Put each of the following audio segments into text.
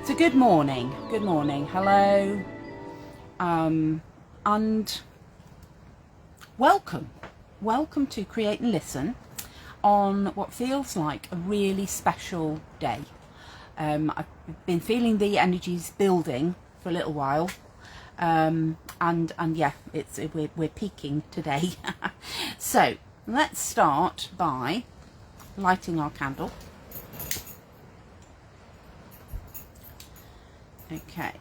So good morning, hello, and welcome to Create and Listen on what feels like a really special day. I've been feeling the energies building for a little while, and yeah, we're peaking today. So let's start by lighting our candle. Okay,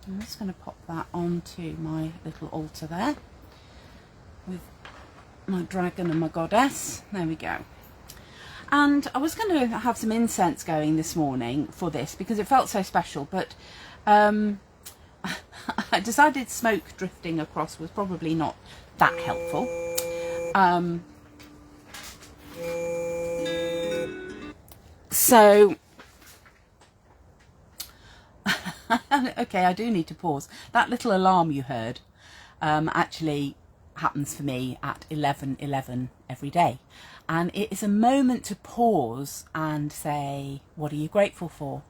I'm just going to pop that onto my little altar there with my dragon and my goddess. There we go. And I was going to have some incense going this morning for this because it felt so special, but I decided smoke drifting across was probably not that helpful. So, okay, I do need to pause. That little alarm you heard actually happens for me at 11:11 every day. And it is a moment to pause and say, what are you grateful for?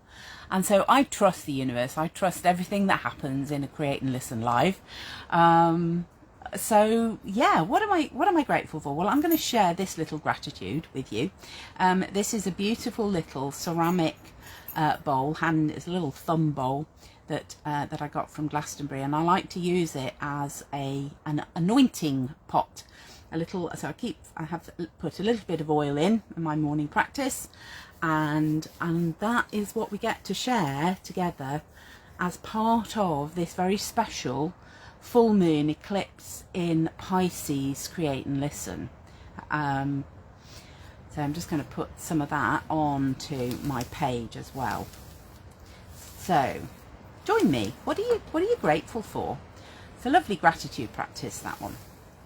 And so I trust the universe. I trust everything that happens in a Create and Listen live. So yeah, what am I grateful for? Well, I'm going to share this little gratitude with you. This is a beautiful little ceramic bowl, it's a little thumb bowl that I got from Glastonbury, and I like to use it as an anointing pot. So I have put a little bit of oil in my morning practice, and that is what we get to share together as part of this very special full moon eclipse in Pisces Create and Listen. So I'm just going to put some of that onto my page as well. So join me. What are you grateful for? It's a lovely gratitude practice, that one.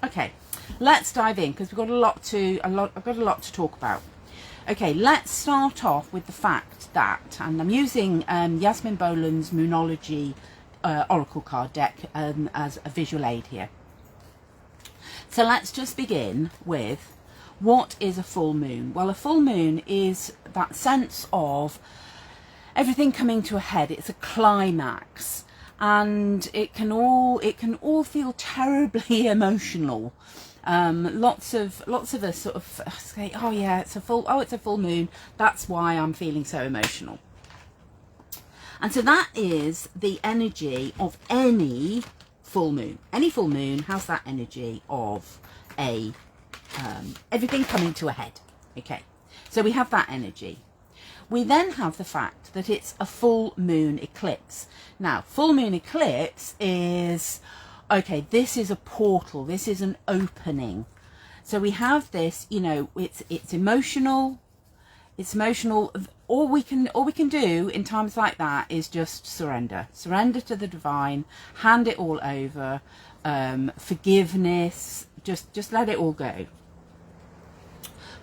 Okay, let's dive in because I've got a lot to talk about. Okay, let's start off with the fact that, and I'm using Yasmin Boland's Moonology Oracle card deck as a visual aid here. So let's just begin with, what is a full moon? Well, a full moon is that sense of everything coming to a head. It's a climax, and it can all feel terribly emotional. Lots of us sort of say, oh yeah, it's a full moon, that's why I'm feeling so emotional. And so that is the energy of any full moon. Any full moon has that energy of everything coming to a head. Okay, so we have that energy. We then have the fact that it's a full moon eclipse. Now, full moon eclipse is, okay, this is a portal. This is an opening. So we have this, it's emotional. It's emotional. All we can do in times like that is just surrender to the divine, hand it all over, forgiveness, just let it all go.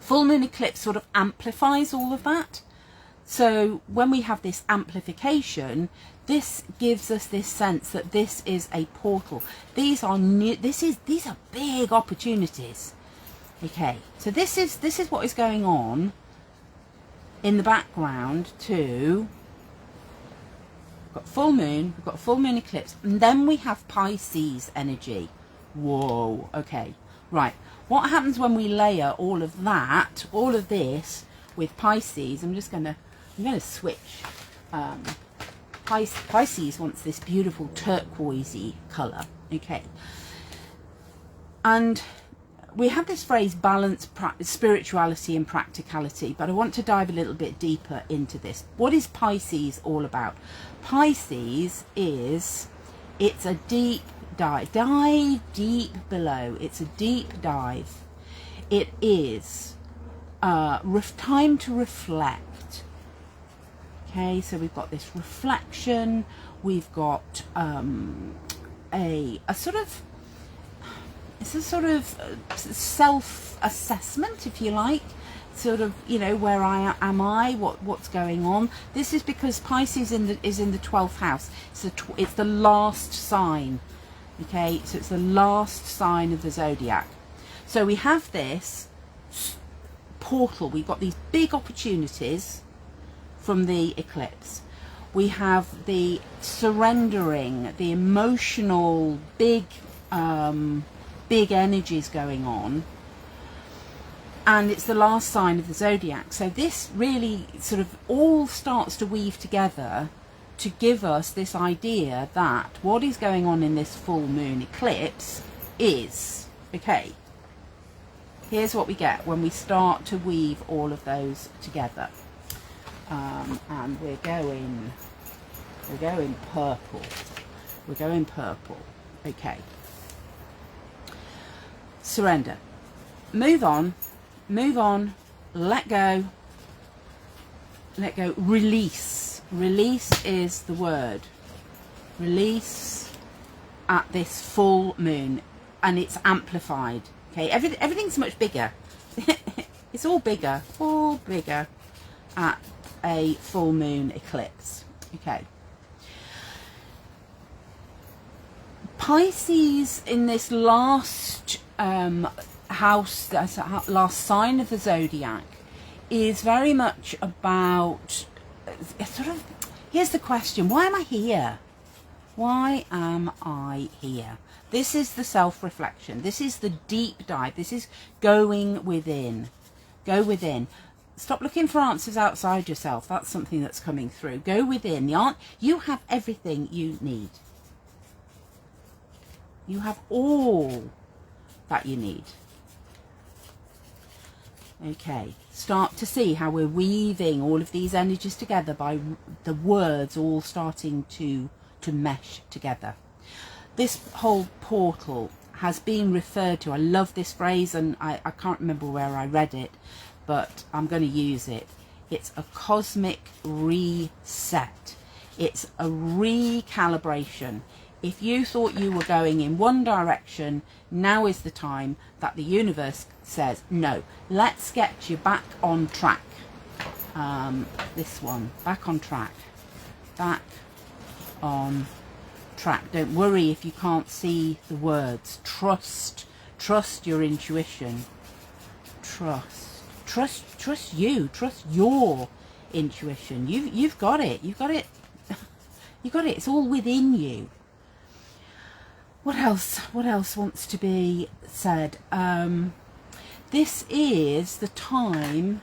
Full moon eclipse sort of amplifies all of that. So when we have this amplification, this gives us this sense that this is a portal. These are big opportunities. Okay, so this is what is going on in the background to, we've got full moon, we've got full moon eclipse, and then we have Pisces energy. Whoa, okay, right. What happens when we layer all of this with Pisces? I'm going to switch. Pisces wants this beautiful turquoisey colour, okay. And we have this phrase, balance, spirituality and practicality, but I want to dive a little bit deeper into this. What is Pisces all about? Pisces it's a deep dive deep below. It's a deep dive. It is time to reflect. Okay, so we've got this reflection. We've got it's a sort of self-assessment, if you like, sort of, where am I, what's going on. This is because Pisces is in the 12th house. It's the last sign. Okay, so it's the last sign of the zodiac. So we have this portal. We've got these big opportunities from the eclipse. We have the surrendering, the emotional, big energies going on. And it's the last sign of the zodiac. So this really sort of all starts to weave together to give us this idea that what is going on in this full moon eclipse is, okay, here's what we get when we start to weave all of those together. And we're going purple. We're going purple. Okay. Surrender. Move on. Move on. Let go. Let go. Release. Release is the word. Release at this full moon, and it's amplified. Okay. Everything's much bigger. It's all bigger at a full moon eclipse. Okay. Pisces in this last house, last sign of the zodiac, is very much about sort of, here's the question, why am I here? Why am I here? This is the self-reflection. This is the deep dive. This is going within. Go within. Stop looking for answers outside yourself. That's something that's coming through. Go within. You have everything you need. You have all that you need. Okay, start to see how we're weaving all of these energies together by the words all starting to mesh together. This whole portal has been referred to, I love this phrase, and I can't remember where I read it, but I'm going to use it. It's a cosmic reset. It's a recalibration. If you thought you were going in one direction, now is the time that the universe says, no, let's get you back on track. This one, back on track. Back on track. Don't worry if you can't see the words. Trust your intuition. Trust you. Trust your intuition. You've got it. You've got it. You've got it. It's all within you. What else wants to be said? This is the time,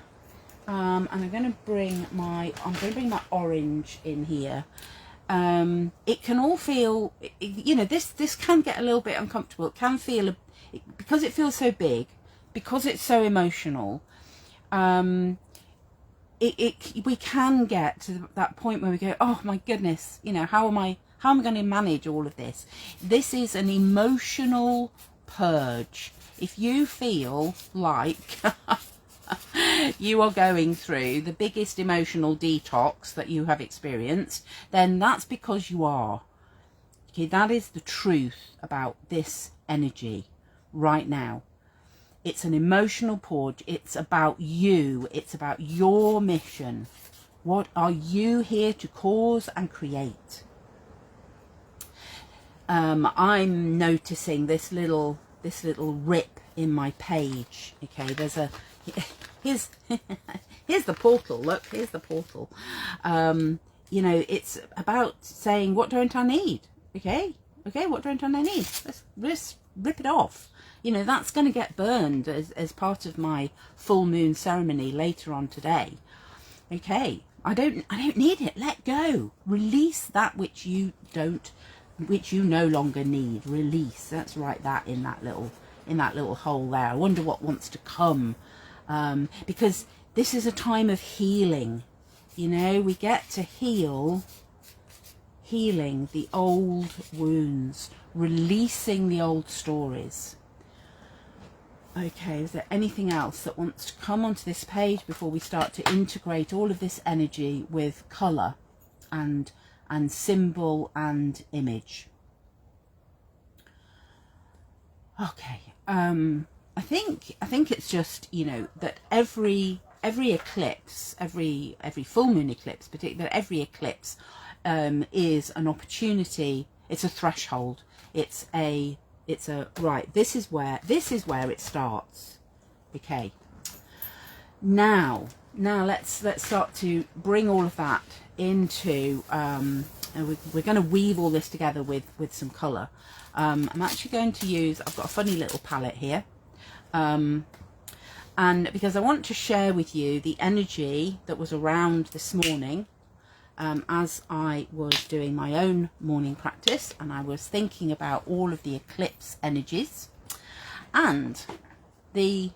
and I'm going to bring my orange in here. It can all feel, you know, this can get a little bit uncomfortable. It can feel, because it feels so big, because it's so emotional. We can get to that point where we go, oh my goodness, you know, how am I going to manage all of this? This is an emotional purge. If you feel like you are going through the biggest emotional detox that you have experienced, then that's because you are. Okay, that is the truth about this energy right now. It's an emotional purge. It's about you. It's about your mission. What are you here to cause and create? I'm noticing this little rip in my page. Okay, there's a here's the portal. Look, here's the portal. You know, it's about saying, what don't I need? Okay, what don't I need? Let's rip it off. You know, that's going to get burned as part of my full moon ceremony later on today. Okay, I don't need it. Let go. Release that which you no longer need. Release. Let's write that in that little hole there. I wonder what wants to come, because this is a time of healing. You know, we get to healing the old wounds, releasing the old stories. Okay, is there anything else that wants to come onto this page before we start to integrate all of this energy with colour and symbol and image? Okay, I think it's just, you know, that every eclipse, every full moon eclipse, particularly every eclipse, is an opportunity. It's a threshold. It's a right. This is where it starts. Okay. Now let's start to bring all of that into, and we're going to weave all this together with some colour. I'm actually going to use, I've got a funny little palette here, and because I want to share with you the energy that was around this morning, as I was doing my own morning practice, and I was thinking about all of the eclipse energies, and the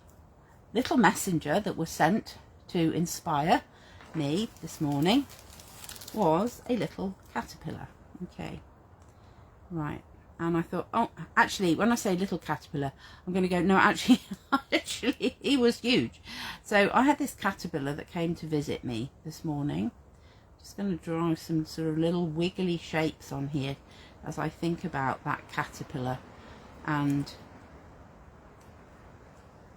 little messenger that was sent to inspire me this morning was a little caterpillar. Okay, right. And I thought, oh, actually, when I say little caterpillar, I'm going to go, no, actually, actually, he was huge. So I had this caterpillar that came to visit me this morning. Just going to draw some sort of little wiggly shapes on here as I think about that caterpillar and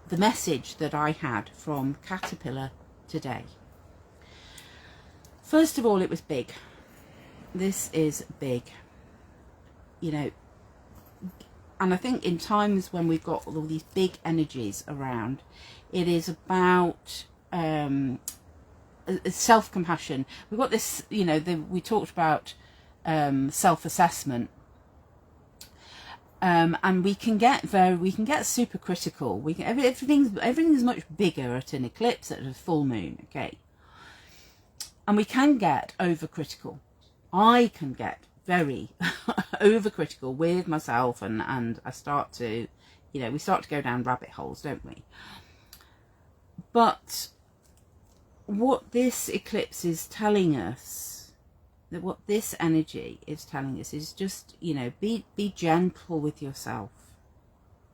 the message that I had from caterpillar today. First of all, it was big. This is big, you know, and I think in times when we've got all these big energies around, it is about self-compassion. We've got this, you know, we talked about self-assessment, and we can get super critical. Everything's much bigger at an eclipse, at a full moon, okay, and we can get overcritical. I can get very overcritical with myself, and I start to, you know, we start to go down rabbit holes, don't we? But what this eclipse is telling us, that what this energy is telling us, is just, you know, be gentle with yourself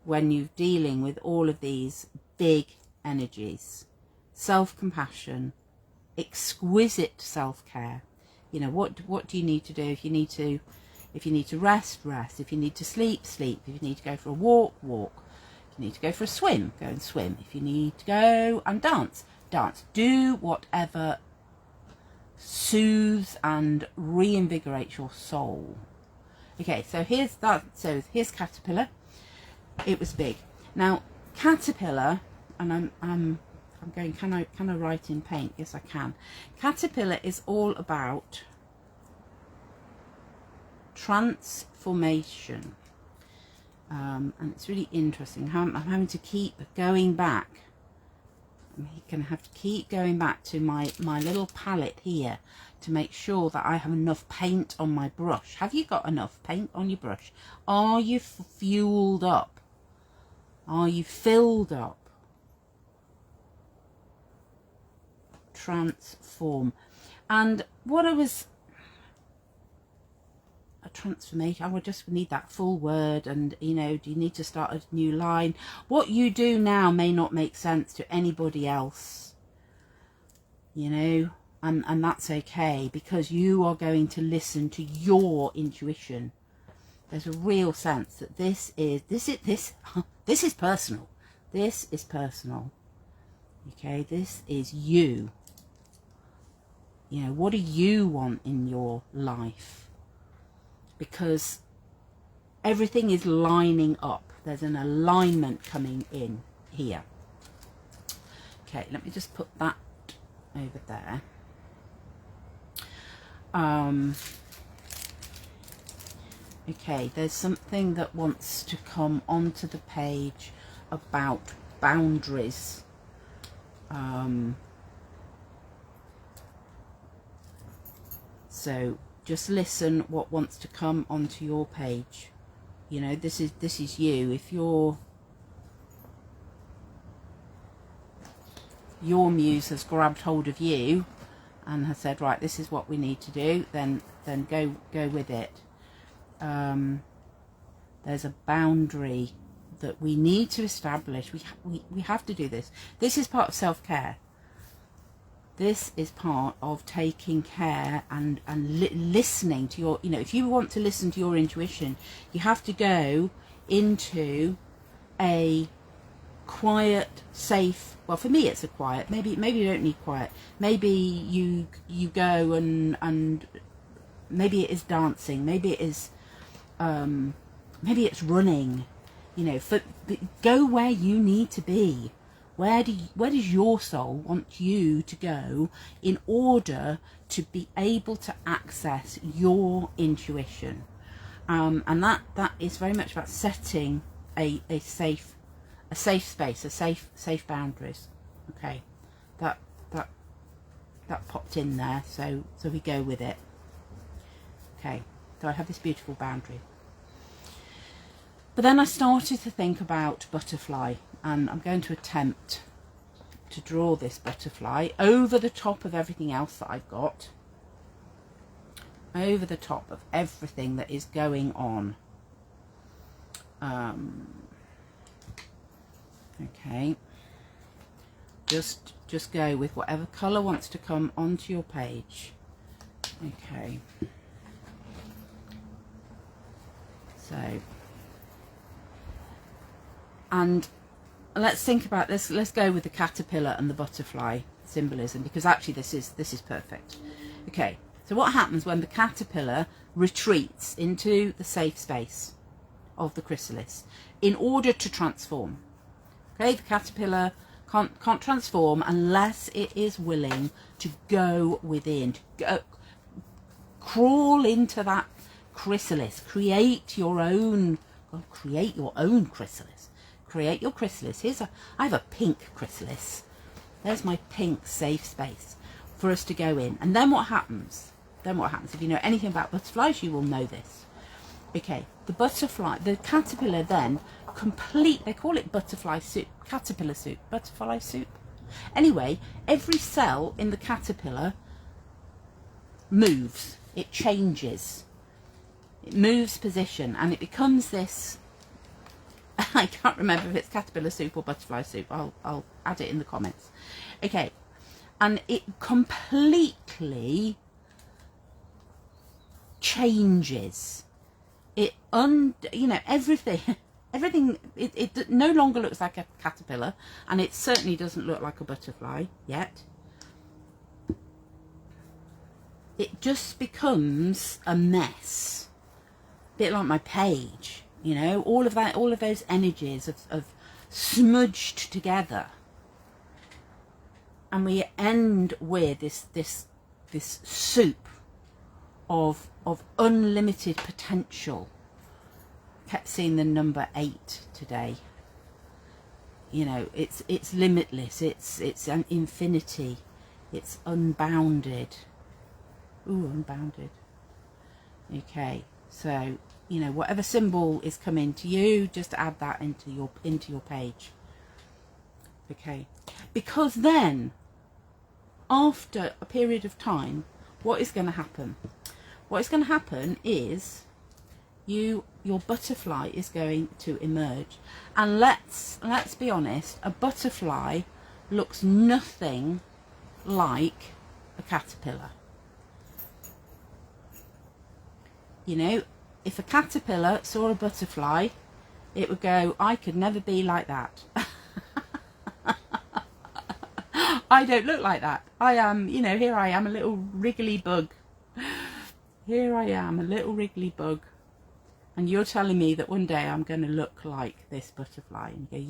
when you're dealing with all of these big energies. Self-compassion, exquisite self-care. You know, what do you need to do? If you need to rest, if you need to sleep, if you need to go for a walk. If you need to go for a swim, go and swim. If you need to go and dance. Do whatever soothes and reinvigorates your soul. Okay, so here's that. So here's caterpillar. It was big. Now caterpillar, and I'm going, can I write in paint? Yes, I can. Caterpillar is all about transformation, and it's really interesting how I'm having to keep going back. I'm going to have to keep going back to my little palette here to make sure that I have enough paint on my brush. Have you got enough paint on your brush? Are you fueled up? Are you filled up? Transform. And what I was, a transformation, I would just need that full word. And, you know, do you need to start a new line? What you do now may not make sense to anybody else, you know, and that's okay, because you are going to listen to your intuition. There's a real sense that this is personal. This is personal. Okay, this is you. You know, what do you want in your life? Because everything is lining up. There's an alignment coming in here. Okay, let me just put that over there. Okay, there's something that wants to come onto the page about boundaries. So just listen what wants to come onto your page. You know, this is you. If your muse has grabbed hold of you and has said, right, this is what we need to do, then go with it. There's a boundary that we need to establish. We have to do this. This is part of self-care. This is part of taking care and listening to your, you know, if you want to listen to your intuition, you have to go into a quiet, safe, well, for me it's a quiet, maybe you don't need quiet, maybe you go and maybe it is dancing, maybe it is maybe it's running, you know, go where you need to be, Where does your soul want you to go in order to be able to access your intuition? And that is very much about setting a safe space, safe boundaries. Okay, that popped in there, so we go with it. Okay, so I have this beautiful boundary. But then I started to think about butterfly, and I'm going to attempt to draw this butterfly over the top of everything else that I've got, over the top of everything that is going on. Okay, just go with whatever colour wants to come onto your page. Okay, so, and let's think about this. Let's go with the caterpillar and the butterfly symbolism, because actually this is perfect. Okay, so what happens when the caterpillar retreats into the safe space of the chrysalis in order to transform? Okay, the caterpillar can't transform unless it is willing to go within, to crawl into that chrysalis, create your own chrysalis. Create your chrysalis. I have a pink chrysalis. There's my pink safe space for us to go in. And then what happens? If you know anything about butterflies, you will know this. Okay, the caterpillar then they call it butterfly soup, caterpillar soup, butterfly soup. Anyway, every cell in the caterpillar moves, it changes, it moves position, and it becomes this, I can't remember if it's caterpillar soup or butterfly soup, I'll add it in the comments. Okay, and it completely changes. It everything it no longer looks like a caterpillar, and it certainly doesn't look like a butterfly yet. It just becomes a mess, a bit like my page, you know, all of those energies of smudged together, and we end with this soup of unlimited potential. Kept seeing the number 8 today. You know, it's limitless, it's an infinity, it's unbounded. Ooh, unbounded. Okay, so you know, whatever symbol is coming to you, just add that into your page. Okay, because then after a period of time, what is going to happen? What is going to happen is your butterfly is going to emerge, and let's be honest, a butterfly looks nothing like a caterpillar. You know, if a caterpillar saw a butterfly, it would go, I could never be like that. I don't look like that. I am, you know, here I am, a little wriggly bug. Here I am, a little wriggly bug. And you're telling me that one day I'm going to look like this butterfly. And you go,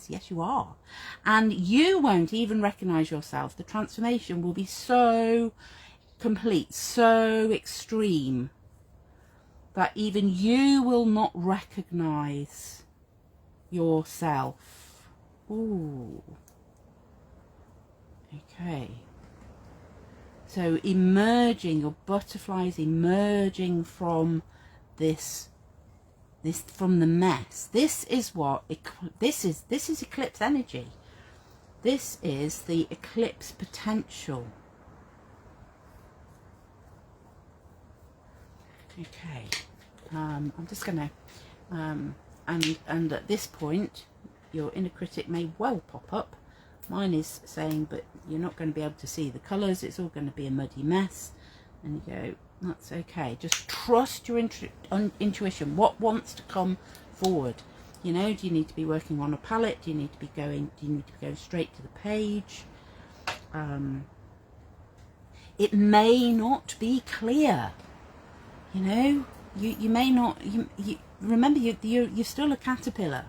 yes, you are. And you won't even recognize yourself. The transformation will be so complete, so extreme, that even you will not recognize yourself. Ooh. Okay. So your butterfly is emerging from from the mess. This is eclipse energy. This is the eclipse potential. Okay, I'm just gonna and at this point your inner critic may well pop up. Mine is saying, but you're not going to be able to see the colours, it's all going to be a muddy mess. And you go, that's okay, just trust your intuition. What wants to come forward? You know, do you need to be working on a palette? Do you need to be going straight to the page? It may not be clear. You know, you may not, you remember you're still a caterpillar.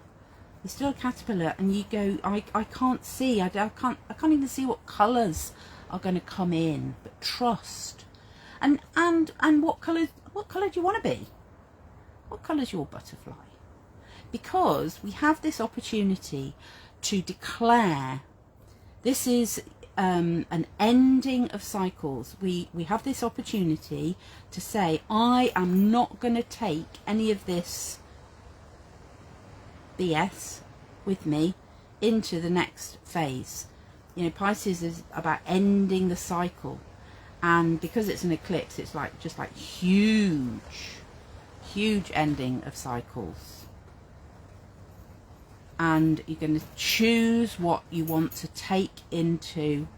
You're still a caterpillar, and you go, I can't see, I can't even see what colours are going to come in, but trust. And what colour do you want to be? What colour's your butterfly? Because we have this opportunity to declare, this is an ending of cycles. We have this opportunity to say, I am not going to take any of this BS with me into the next phase. You know, Pisces is about ending the cycle, and because it's an eclipse, it's like just like huge ending of cycles. And you're going to choose what you want to take into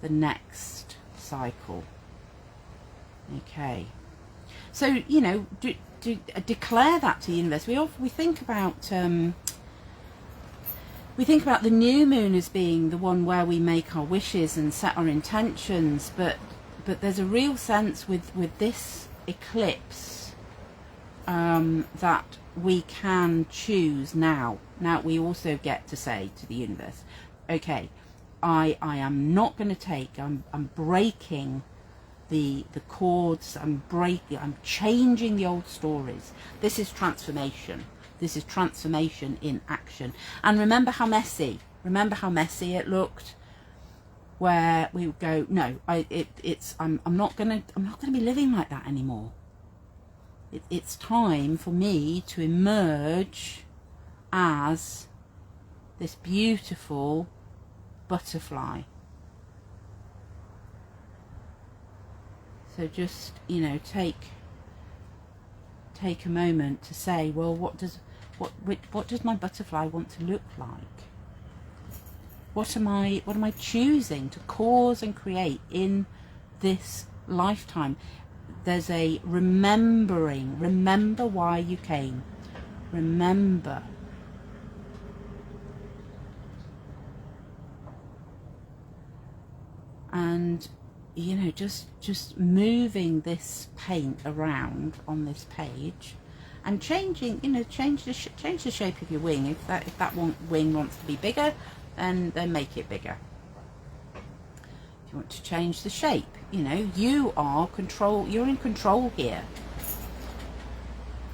the next cycle. Okay, so you know, declare that to the universe. We think about the new moon as being the one where we make our wishes and set our intentions, but there's a real sense with this eclipse that we can choose now. Now we also get to say to the universe, okay, I am not going to take, I'm breaking the cords, I'm changing the old stories. This is transformation. This is transformation in action. And remember how messy it looked, where we would go, no, I'm not going to be living like that anymore. It's time for me to emerge as this beautiful butterfly. So just, you know, take a moment to say, well, what does my butterfly want to look like? What am I choosing to cause and create in this lifetime? There's a remembering. Remember why you came. Remember. And you know, just moving this paint around on this page, and changing, you know, change the shape of your wing. If that wing wants to be bigger, then make it bigger. If you want to change the shape, you know, you're in control here.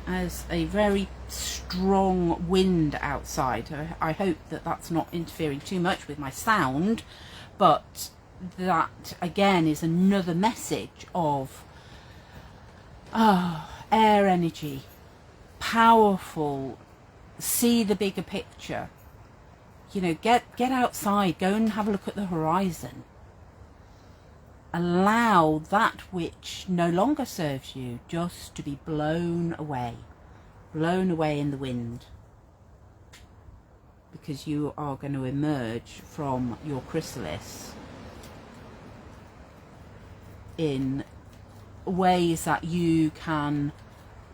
As a very strong wind outside, I hope that that's not interfering too much with my sound, but that again is another message of air energy, powerful, see the bigger picture. You know, get outside, go and have a look at the horizon. Allow that which no longer serves you just to be blown away in the wind, because you are going to emerge from your chrysalis in ways that you can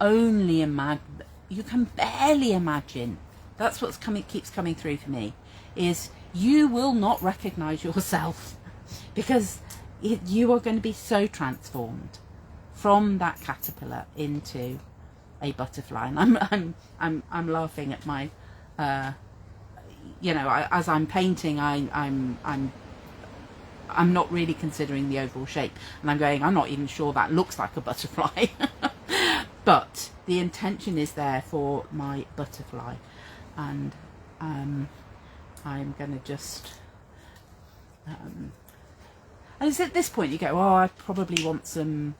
only imagine, you can barely imagine. That's what's keeps coming through for me, is you will not recognize yourself, because you are going to be so transformed from that caterpillar into a butterfly. And I'm laughing at my you know, as I'm painting, I'm not really considering the overall shape, and I'm going, I'm not even sure that looks like a butterfly. But the intention is there for my butterfly, and I'm going to just and it's at this point you go, oh, I probably want a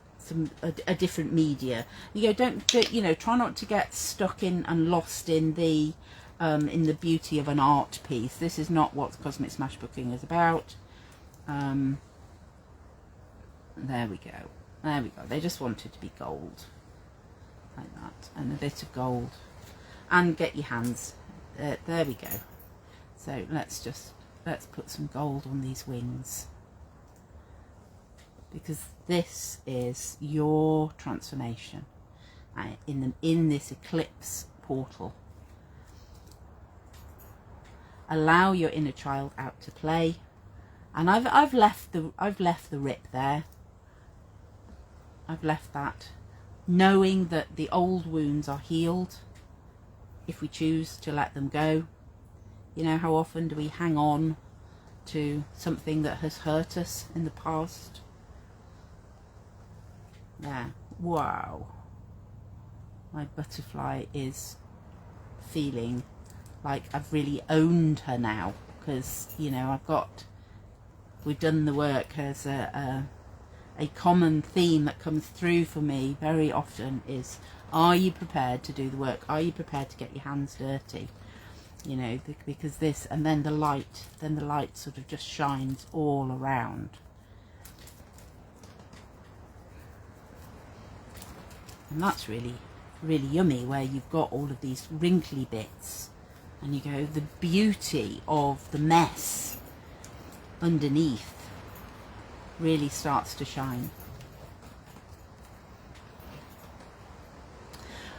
different media. You go, don't, you know, try not to get stuck in and lost in the beauty of an art piece. This is not what Cosmic Smashbooking is about. There we go. They just wanted to be gold, like that, and a bit of gold, and get your hands. There we go. So let's put some gold on these wings, because this is your transformation in this eclipse portal. Allow your inner child out to play, and I've left the rip there. I've left that, knowing that the old wounds are healed if we choose to let them go. You know, how often do we hang on to something that has hurt us in the past? Yeah, wow. My butterfly is feeling like I've really owned her now, because, you know, we've done the work. As a common theme that comes through for me very often is, are you prepared to do the work? Are you prepared to get your hands dirty? You know, because this, and then the light sort of just shines all around. And that's really, really yummy, where you've got all of these wrinkly bits and you go, the beauty of the mess underneath really starts to shine.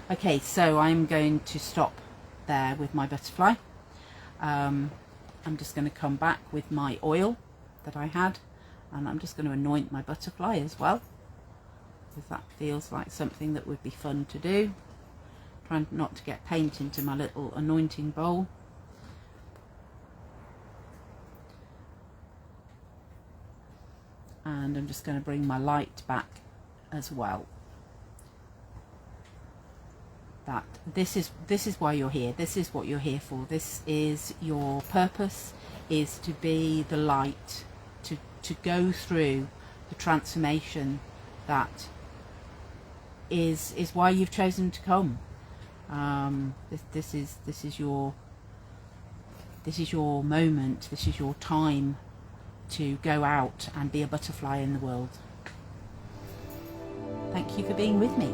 Okay, so I'm going to stop there with my butterfly. I'm just going to come back with my oil that I had, and I'm just going to anoint my butterfly as well, because that feels like something that would be fun to do. Trying not to get paint into my little anointing bowl. And I'm just going to bring my light back as well. That this is why you're here. This is what you're here for. This is your purpose, is to be the light, to go through the transformation that is why you've chosen to come. This is your moment. This is your time to go out and be a butterfly in the world. Thank you for being with me.